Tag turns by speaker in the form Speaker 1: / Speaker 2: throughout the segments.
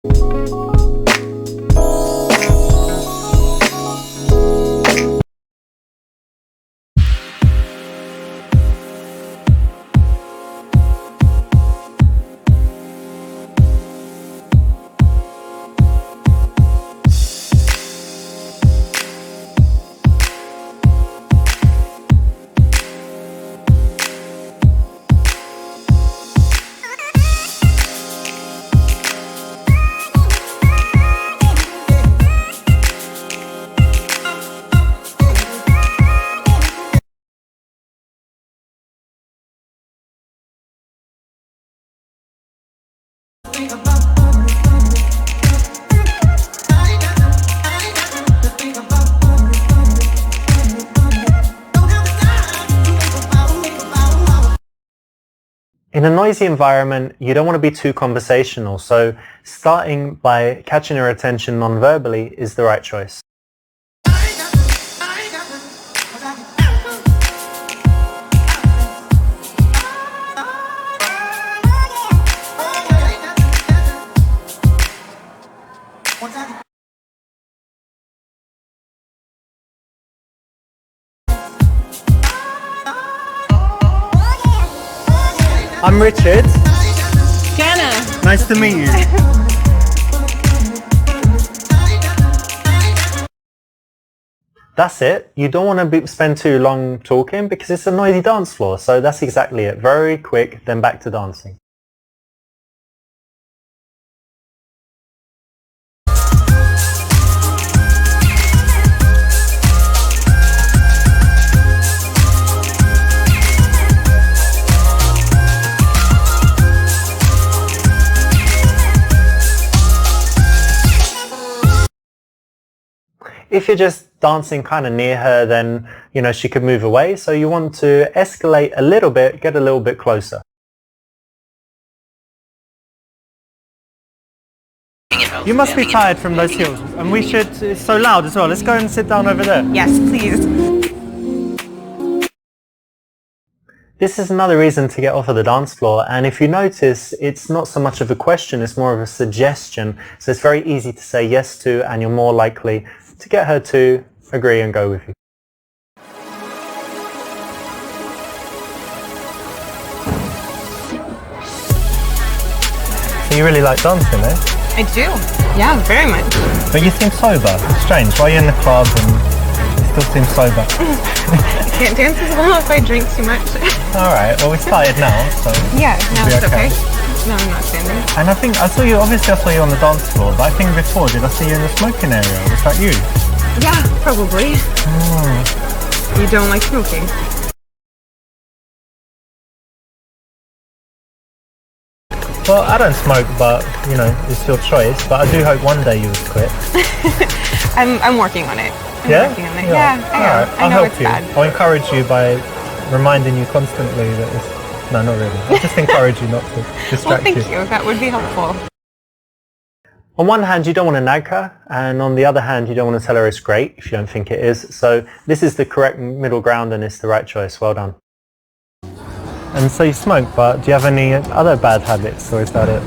Speaker 1: In a noisy environment, you don't want to be too conversational, so starting by catching her attention non-verbally is the right choice. I'm Richard.
Speaker 2: Jana.
Speaker 1: Nice to meet you. That's it. You don't want to spend too long talking because it's a noisy dance floor, so that's exactly it. Very quick, then back to dancing. If you're just dancing kind of near her, then, she could move away. So you want to escalate a little bit, get a little bit closer. You must be tired from those heels. And it's so loud as well. Let's go and sit down over there.
Speaker 2: Yes, please.
Speaker 1: This is another reason to get off of the dance floor, and if you notice, it's not so much of a question, it's more of a suggestion. So it's very easy to say yes to, and you're more likely to get her to agree and go with you. So you really like dancing, eh?
Speaker 2: I do. Yeah, very much.
Speaker 1: But you seem sober. It's strange. Why are you in the club and you still seem sober?
Speaker 2: I can't dance as well if I drink too much.
Speaker 1: Alright, well we started now, so...
Speaker 2: Yeah, now it's okay. No, I'm not standing.
Speaker 1: And I saw you on the dance floor, but I think before, did I see you in the smoking area? Was that you?
Speaker 2: Yeah, probably.
Speaker 1: Oh.
Speaker 2: You don't like smoking?
Speaker 1: Well, I don't smoke, but, it's your choice. But I do hope one day you would quit.
Speaker 2: I'm working on it.
Speaker 1: Yeah?
Speaker 2: Working on it. Yeah, I am.
Speaker 1: Right.
Speaker 2: I know
Speaker 1: I'll
Speaker 2: it's
Speaker 1: help you.
Speaker 2: bad.
Speaker 1: I'll encourage you by reminding you constantly that it's... No, not really. I'll just encourage you not to distract
Speaker 2: well, thank
Speaker 1: you.
Speaker 2: you. That would be helpful.
Speaker 1: On one hand, you don't want to nag her, and on the other hand, you don't want to tell her it's great if you don't think it is. So this is the correct middle ground, and it's the right choice. Well done. And so you smoke, but do you have any other bad habits, or is that it?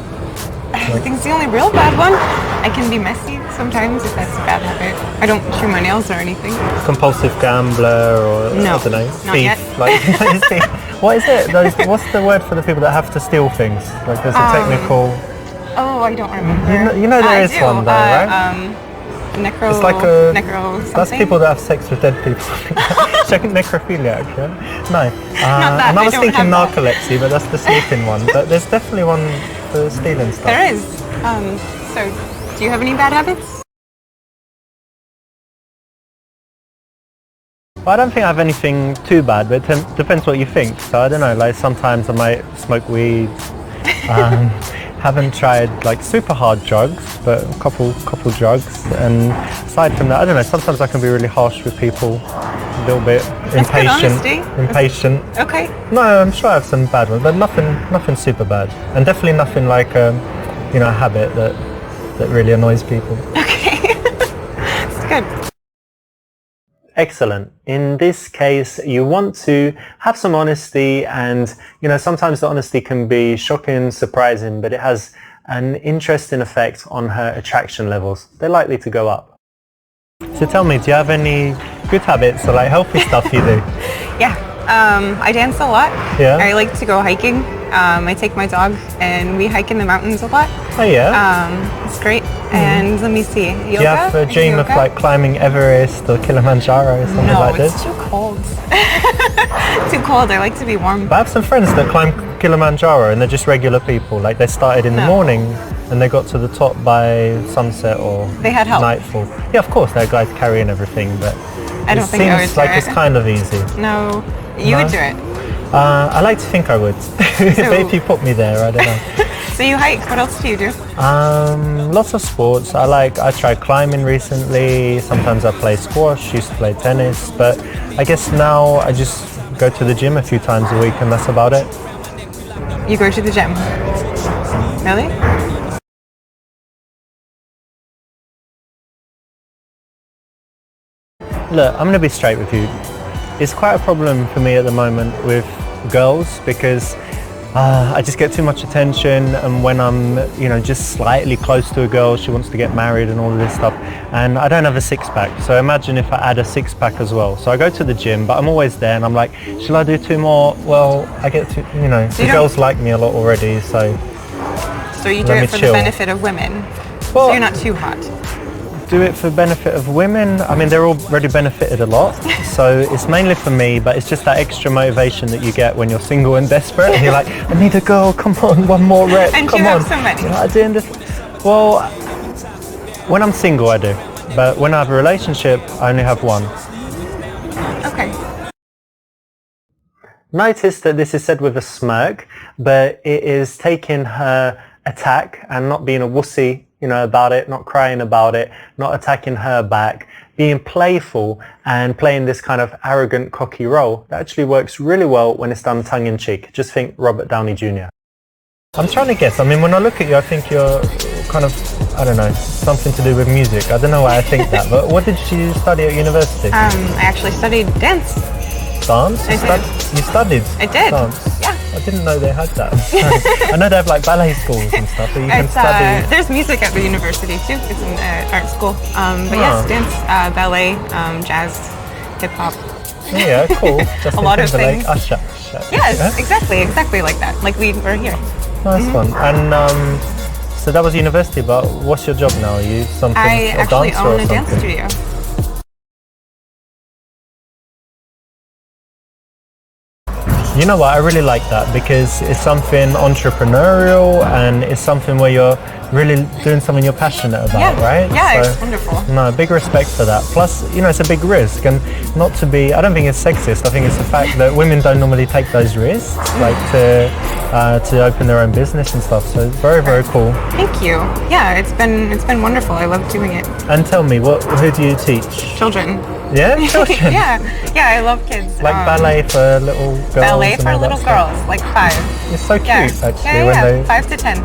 Speaker 2: I think it's the only real bad one. I can be messy sometimes if that's a bad habit. I don't chew my nails or anything.
Speaker 1: Compulsive gambler, or
Speaker 2: no,
Speaker 1: I don't know,
Speaker 2: not
Speaker 1: thief.
Speaker 2: Yet.
Speaker 1: What is it? What's the word for the people that have to steal things? Like there's a technical...
Speaker 2: Oh, I don't remember.
Speaker 1: You know there is one though, right?
Speaker 2: Necro...
Speaker 1: It's like
Speaker 2: necro something?
Speaker 1: That's people that have sex with dead people. Check necrophiliac, yeah? No.
Speaker 2: Not that,
Speaker 1: and I was thinking
Speaker 2: have
Speaker 1: narcolepsy, but that's the sleeping one. But there's definitely one for stealing stuff.
Speaker 2: There is. So, do you have any bad habits?
Speaker 1: Well, I don't think I have anything too bad, but it depends what you think. So I don't know, like sometimes I might smoke weed. Haven't tried like super hard drugs, but a couple drugs. And aside from that, I don't know, sometimes I can be really harsh with people, a little bit impatient.
Speaker 2: Okay.
Speaker 1: No, I'm sure I have some bad ones, but nothing super bad. And definitely nothing like a habit that really annoys people.
Speaker 2: Okay. It's good.
Speaker 1: Excellent. In this case, you want to have some honesty, and sometimes the honesty can be shocking, surprising, but it has an interesting effect on her attraction levels. They're likely to go up. So tell me, do you have any good habits or like healthy stuff you do?
Speaker 2: Yeah, I dance a lot.
Speaker 1: Yeah.
Speaker 2: I like to go hiking. I take my dog and we hike in the mountains a lot.
Speaker 1: Oh yeah?
Speaker 2: It's great. And let me see, yoga?
Speaker 1: Do you have a dream of like climbing Everest or Kilimanjaro or something like this?
Speaker 2: No, it's too cold. Too cold, I like to be warm.
Speaker 1: But I have some friends that climb Kilimanjaro and they're just regular people. Like they started in the morning and they got to the top by sunset or
Speaker 2: they had help.
Speaker 1: Nightfall. Yeah, of course, there are guys carrying everything, but
Speaker 2: I don't think I would do
Speaker 1: like
Speaker 2: it.
Speaker 1: It's kind of easy.
Speaker 2: No, you would do it.
Speaker 1: I like to think I would. But if you put me there, I don't know.
Speaker 2: So you hike, what else do you do?
Speaker 1: Lots of sports. I tried climbing recently. Sometimes I play squash, used to play tennis, but I guess now I just go to the gym a few times a week and that's about it.
Speaker 2: You go to the gym? Really?
Speaker 1: Look, I'm going to be straight with you. It's quite a problem for me at the moment with girls because I just get too much attention, and when I'm, just slightly close to a girl, she wants to get married and all of this stuff, and I don't have a six-pack. So imagine if I add a six-pack as well. So I go to the gym, but I'm always there, and I'm like, shall I do two more? Well, I get to, the girls like me a lot already, so.
Speaker 2: So you do it for the benefit of women.
Speaker 1: Well,
Speaker 2: so you're not too hot.
Speaker 1: Do it for benefit of women. I mean, they're already benefited a lot, so it's mainly for me, but it's just that extra motivation that you get when you're single and desperate and you're like, I need a girl, come on, one more rep,
Speaker 2: and
Speaker 1: come
Speaker 2: you
Speaker 1: on.
Speaker 2: have so many.
Speaker 1: Doing this. Well, when I'm single I do, but when I have a relationship I only have one.
Speaker 2: Okay.
Speaker 1: Notice that this is said with a smirk, but it is taking her attack and not being a wussy about it, not crying about it, not attacking her back, being playful and playing this kind of arrogant, cocky role. That actually works really well when it's done tongue-in-cheek. Just think Robert Downey Jr. I'm trying to guess. I mean, when I look at you, I think you're kind of, I don't know, something to do with music. I don't know why I think that, but what did you study at university?
Speaker 2: I actually studied dance.
Speaker 1: Dance? You studied?
Speaker 2: I did.
Speaker 1: Dance?
Speaker 2: Yeah.
Speaker 1: I didn't know they had that. I know they have like ballet schools and stuff, but you can study.
Speaker 2: There's music at the university too. It's an art school. But yes, dance, ballet, jazz, hip hop.
Speaker 1: Yeah, cool.
Speaker 2: A lot of things.
Speaker 1: Usher.
Speaker 2: Yes, exactly like that. Like we were here.
Speaker 1: Nice one. And so that was university, but what's your job now? Are you something
Speaker 2: I actually
Speaker 1: dancer
Speaker 2: own
Speaker 1: or
Speaker 2: a dance
Speaker 1: something?
Speaker 2: studio.
Speaker 1: You know what, I really like that because it's something entrepreneurial and it's something where you're really doing something you're passionate about, right?
Speaker 2: Yeah, so, it's wonderful.
Speaker 1: No, big respect for that. Plus, it's a big risk, and not to be, I don't think it's sexist, I think it's the fact that women don't normally take those risks, like to open their own business and stuff, so it's very, very cool.
Speaker 2: Thank you. Yeah, it's been wonderful. I love doing it.
Speaker 1: And tell me, who do you teach?
Speaker 2: Children.
Speaker 1: Yeah? Children?
Speaker 2: yeah, I love kids.
Speaker 1: Like ballet for little girls?
Speaker 2: Ballet for little girls, like 5.
Speaker 1: It's so cute, actually.
Speaker 2: Yeah, when they 5 to 10.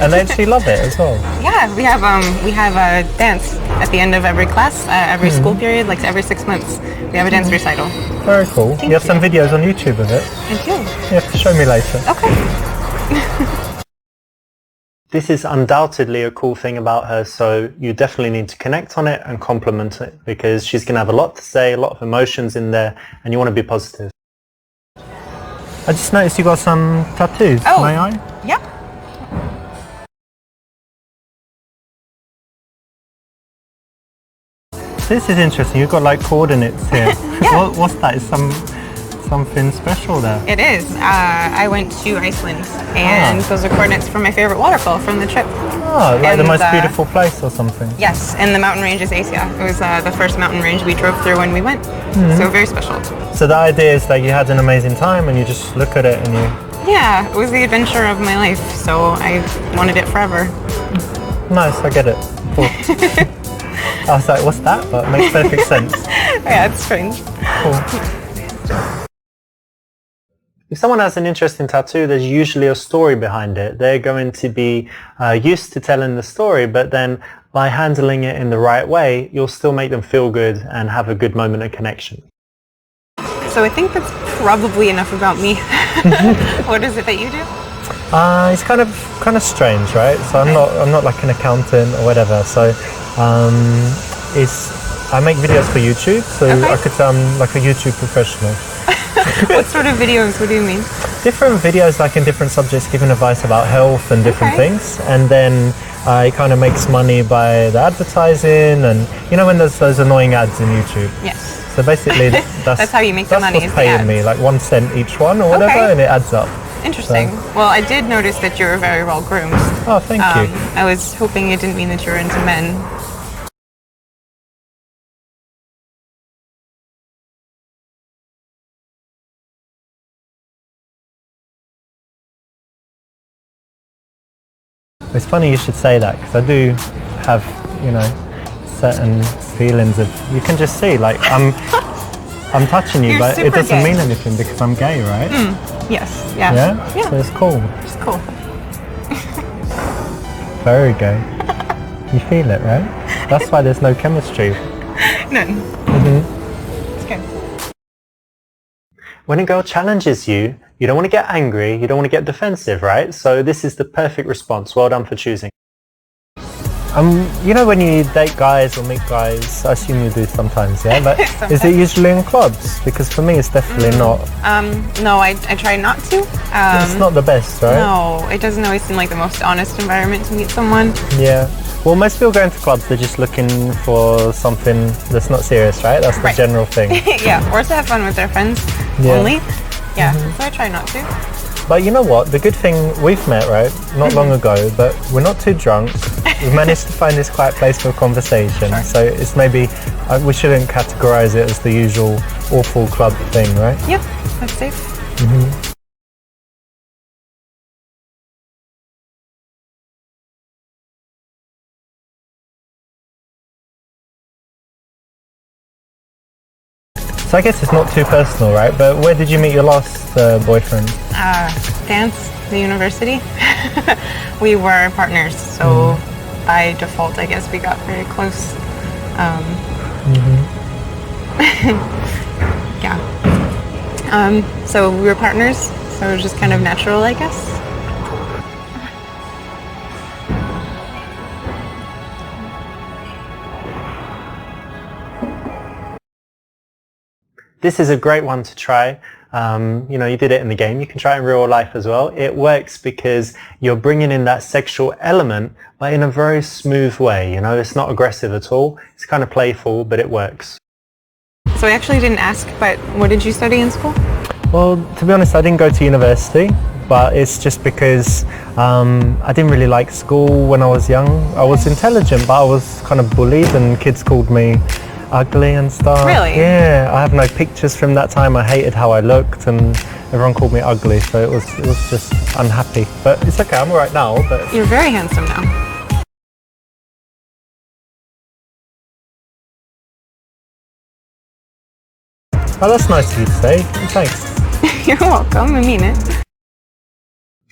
Speaker 1: And they actually love it as well.
Speaker 2: Yeah, we have a dance at the end of every class, every school period, like every 6 months. We have a dance recital.
Speaker 1: Very cool. You have some videos on YouTube of it?
Speaker 2: I do.
Speaker 1: You have to show me later.
Speaker 2: Okay.
Speaker 1: This is undoubtedly a cool thing about her, so you definitely need to connect on it and compliment it because she's going to have a lot to say, a lot of emotions in there, and you want to be positive. I just noticed you got some tattoos.
Speaker 2: Oh,
Speaker 1: may I?
Speaker 2: Yeah.
Speaker 1: This is interesting. You've got like coordinates here.
Speaker 2: Yeah.
Speaker 1: What's that? Is something special there?
Speaker 2: It is. I went to Iceland, and those are coordinates for my favorite waterfall from the trip.
Speaker 1: Oh, like the most beautiful place or something?
Speaker 2: Yes, and the mountain range is Asia. It was the first mountain range we drove through when we went, so very special.
Speaker 1: So the idea is that you had an amazing time and you just look at it and you...
Speaker 2: Yeah, it was the adventure of my life, so I wanted it forever.
Speaker 1: Nice, I get it. Cool. I was like, what's that? But it makes perfect sense.
Speaker 2: Yeah, it's strange.
Speaker 1: Cool. If someone has an interesting tattoo, there's usually a story behind it. They're going to be used to telling the story, but then by handling it in the right way, you'll still make them feel good and have a good moment of connection.
Speaker 2: So I think that's probably enough about me. What is it that you do?
Speaker 1: It's kind of strange, right? So I'm not like an accountant or whatever. So I make videos for YouTube, so I could say I'm like a YouTube professional.
Speaker 2: What sort of videos? What do you mean?
Speaker 1: Different videos, like in different subjects, giving advice about health and different things, and then it kind of makes money by the advertising, and you know when there's those annoying ads in YouTube.
Speaker 2: Yes.
Speaker 1: So basically, that's
Speaker 2: how you make the money.
Speaker 1: That's what's paying me, like 1 cent each one or whatever, and it adds up.
Speaker 2: Interesting. So. Well, I did notice that you're very well groomed.
Speaker 1: Oh, thank you.
Speaker 2: I was hoping it didn't mean that you're into men.
Speaker 1: It's funny you should say that, because I do have, you know, certain feelings of, you can just see, like I'm touching you, but it doesn't mean anything because I'm gay, right?
Speaker 2: Yes. Yeah.
Speaker 1: Yeah. So it's cool.
Speaker 2: It's cool.
Speaker 1: Very gay. You feel it, right? That's why there's no chemistry.
Speaker 2: None. It's good.
Speaker 1: When a girl challenges you, you don't want to get angry, you don't want to get defensive, right? So this is the perfect response. Well done for choosing. You know when you date guys or meet guys, I assume you do sometimes, yeah? But is it usually in clubs? Because for me it's definitely not.
Speaker 2: No, I try not to.
Speaker 1: It's not the best, right?
Speaker 2: No, it doesn't always seem like the most honest environment to meet someone.
Speaker 1: Yeah. Well, most people going to clubs, they're just looking for something that's not serious, right? That's the general thing.
Speaker 2: Yeah, or to have fun with their friends only. Yeah, so I try not to.
Speaker 1: But you know what? The good thing, we've met, right? Not long ago, but we're not too drunk. We've managed to find this quiet place for a conversation. So it's maybe, we shouldn't categorize it as the usual awful club thing, right?
Speaker 2: Yeah, that's safe.
Speaker 1: So I guess it's not too personal, right? But where did you meet your last boyfriend?
Speaker 2: Dance, the university. We were partners, so by default, I guess we got very close. Yeah. So we were partners, so it was just kind of natural, I guess.
Speaker 1: This is a great one to try. You know, you did it in the game. You can try it in real life as well. It works because you're bringing in that sexual element, but in a very smooth way. You know, it's not aggressive at all. It's kind of playful, but it works.
Speaker 2: So I actually didn't ask, but what did you study in school?
Speaker 1: Well, to be honest, I didn't go to university, but it's just because I didn't really like school when I was young. I was intelligent, but I was kind of bullied, and kids called me ugly and stuff.
Speaker 2: Really?
Speaker 1: Yeah, I have no pictures from that time. I hated how I looked, and everyone called me ugly, so it was just unhappy. But it's okay, I'm alright now. But
Speaker 2: you're very handsome now.
Speaker 1: Oh, that's nice of you to say. Thanks.
Speaker 2: You're welcome, I mean it.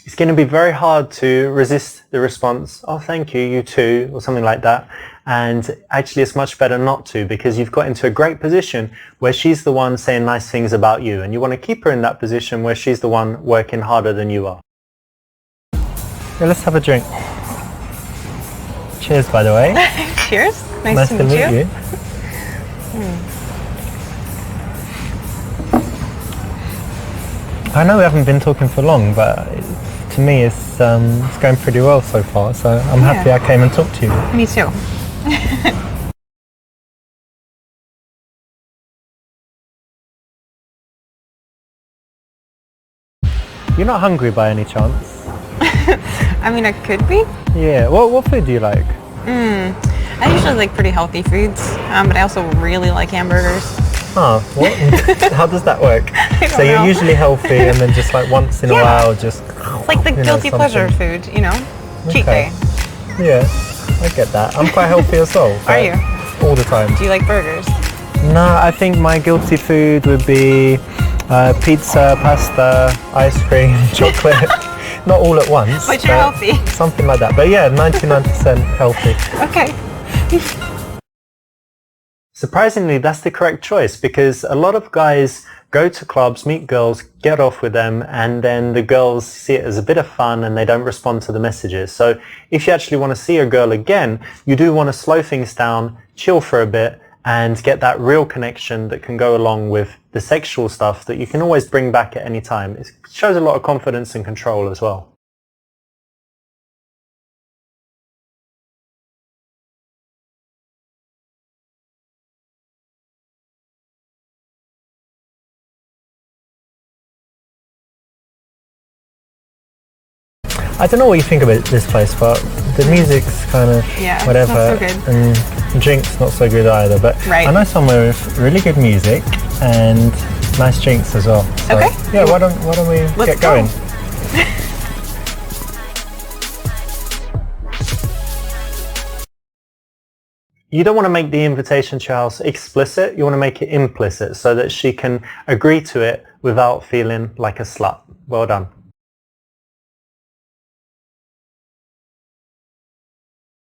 Speaker 1: It's going to be very hard to resist the response, oh thank you, you too, or something like that. And actually it's much better not to, because you've got into a great position where she's the one saying nice things about you, and you want to keep her in that position where she's the one working harder than you are. Yeah, let's have a drink. Cheers, by the way.
Speaker 2: Cheers. Nice to meet you.
Speaker 1: I know we haven't been talking for long, but to me it's going pretty well so far, so I'm happy I came and talked to you.
Speaker 2: Me too.
Speaker 1: You're not hungry by any chance?
Speaker 2: I mean, I could be.
Speaker 1: Yeah. What food do you like?
Speaker 2: I usually like pretty healthy foods, but I also really like hamburgers.
Speaker 1: Oh, what? How does that work? So you're
Speaker 2: know.
Speaker 1: Usually healthy, and then just like once in a while, just
Speaker 2: it's like the guilty pleasure food, you know, cheat day.
Speaker 1: Yeah, I get that. I'm quite healthy as well.
Speaker 2: Are you?
Speaker 1: All the time.
Speaker 2: Do you like burgers?
Speaker 1: No, I think my guilty food would be pizza, pasta, ice cream, chocolate. Not all at once.
Speaker 2: But you're healthy.
Speaker 1: Something like that. But yeah, 99% healthy.
Speaker 2: Okay.
Speaker 1: Surprisingly, that's the correct choice, because a lot of guys go to clubs, meet girls, get off with them, and then the girls see it as a bit of fun and they don't respond to the messages. So if you actually want to see a girl again, you do want to slow things down, chill for a bit, and get that real connection that can go along with the sexual stuff that you can always bring back at any time. It shows a lot of confidence and control as well. I don't know what you think about this place, but the music's kind of whatever,
Speaker 2: not so good.
Speaker 1: and drinks not so good either. But
Speaker 2: Right.
Speaker 1: I know somewhere with really good music and nice drinks as well. So,
Speaker 2: Okay.
Speaker 1: yeah, why don't we
Speaker 2: Let's
Speaker 1: get going?
Speaker 2: go.
Speaker 1: You don't want to make the invitation to your house explicit. You want to make it implicit so that she can agree to it without feeling like a slut. Well done.